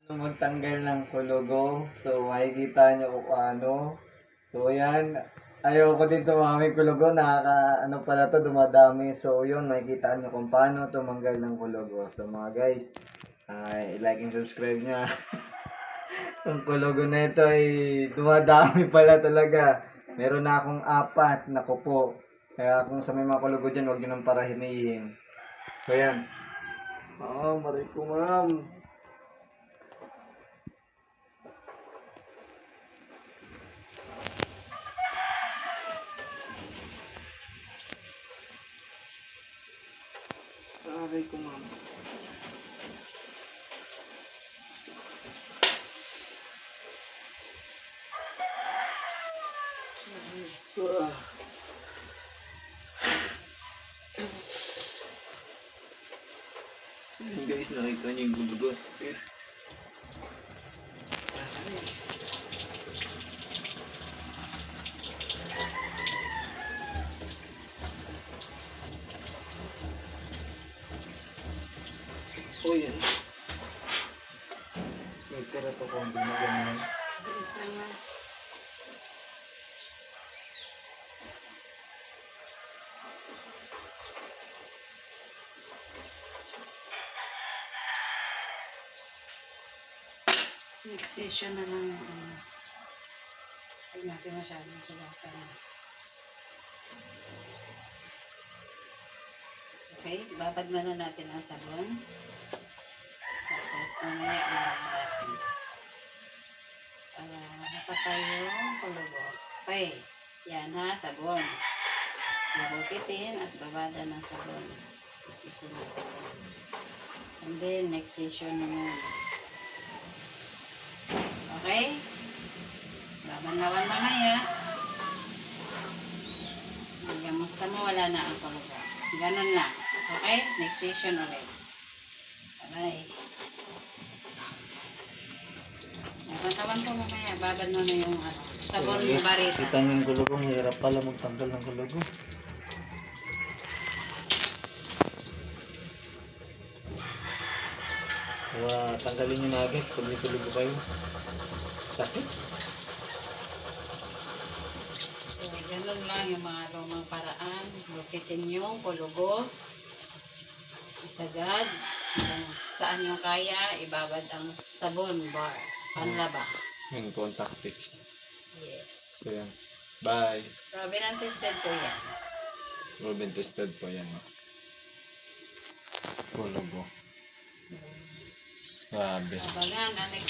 Magtanggal ng kulugo. So, makikita nyo kung ano. So, ayan. Ayoko din tumami kulugo. Ano pala to, dumadami. So, yun, makikita nyo kung paano tumanggal ng kulugo. So, mga guys, like and subscribe nyo. Yung kulugo na ito ay dumadami pala talaga. Meron na akong 4 na kupo. Kaya kung sa may mga kulugo dyan, huwag nyo nang parahimihin. So, ayan. Maray ko, ma'am. Aray ko, ma'am. So yun guys, nakita niyo yung gulugos. Oh yan. May tira pa kung gumagano. Bilis lang yan. Next session na lang yung huwag natin masyadong sulatan. Okay, babad muna natin ang sabon. Tapos mamaya naman natin. Para mapatay yung kulugo. Okay, yan ha, sabon. Nabukitin at babada ng sabon. Tapos gusto ng sabon. And then, next session naman. Okay? Laban-laban mamaya. Hanggang magsama wala na ang kulugo. Ganun lang. Okay? Next session ulit. Bye. Laban-laban po mamaya. Babad mo na yung sabon ng barita. Kita niyo yung gulugo, hirap pala magtanggal ng gulugo. Tanggalin niyo na agad pag may kulugo kayo. Sakit. So, ganun lang yung mga lumang paraan. Lupitin yung kulugo. Isagad. Kung saan yung kaya, ibabad ang sabon bar. Panlaba. Yung contact tips. Yes. So yan. Bye. Robin ang tested ko yan. Ruben tested po yan. Kulugo. So, Grabe. abagan, ang next